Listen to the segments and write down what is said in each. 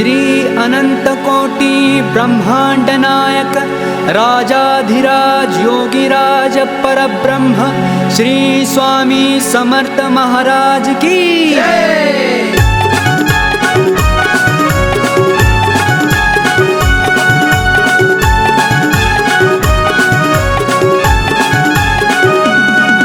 श्री अनंत कोटि ब्रह्मांड नायक राजाधिराज योगीराज परब्रह्म श्री स्वामी समर्थ महाराज की जय।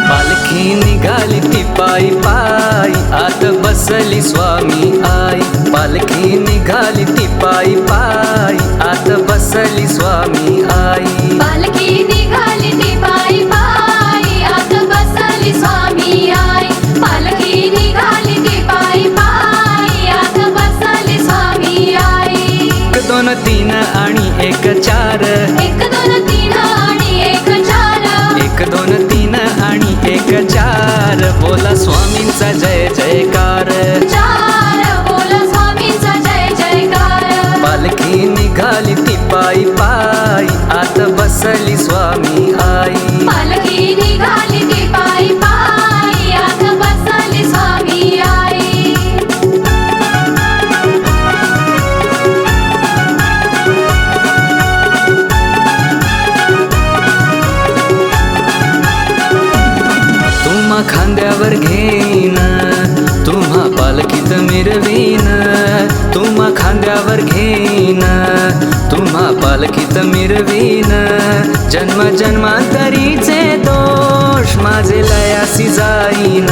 पालखी निघाली ती पायी पायी आत बसली स्वामी आई। पालखी निघाली ती पायी पायी आत बसली स्वामी आई। पालखी निघाली ती पायी पायी आत बसली स्वामी आई। पालखी निघाली ती पायी पायी आत बसली स्वामी आई। 1 2 3 आणि 1 4 1 2 3 आणि 1 4 1 2 3 आणि 1 4 बोला स्वामींचा जय जयकार। 4 बोला स्वामींचा जय जयकार। पालखी निघाली ती पायी पायी आत बसली स्वामी आई। पालखी निघाली ती पायी पायी आत बसली स्वामी आई। तुम्हा खांद्यावर घेईन तुम्हा पालखीत मिरवीन। तुम्हा खांद्यावर घेईन तुम्हा पालखीत मिरवीन। जन्म जन्मांतरीचे दोष माझे लयासी जाईन।